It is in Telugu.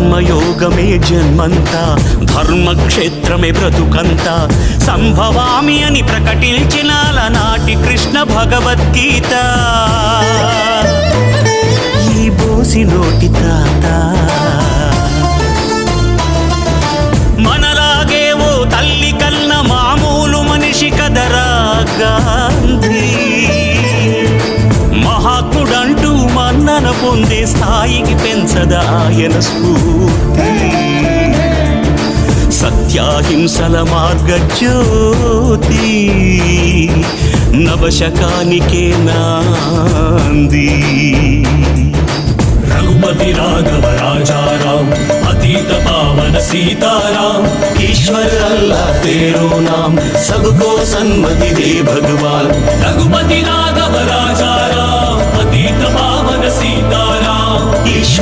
కర్మయోగమే జన్మంతా, ధర్మక్షేత్రమే బ్రతుకంతా, సంభవామి అని ప్రకటించిన అలనాటి కృష్ణ భగవద్గీత. ఈ బోసి నోటి తాత మనలాగే ఓ తల్లి కన్న మామూలు మనిషి కదరా గాంధీ. మహాత్ముడంటూ మన్నన పొందే స్థాయికి పెంచద ఆయన స్ఫూర్తి. సత్యాహింసల మార్గజ్యోతి, నవశకానికే నాంది. रघुपति राघव राजा राम, अतीत पावन सीताराम. ईश्वर अल्लाह तेरो नाम, सबको सन्मति दे भगवान. रघुपति राघव राजा राम, अतीत पावन सीताराम. ईश्वर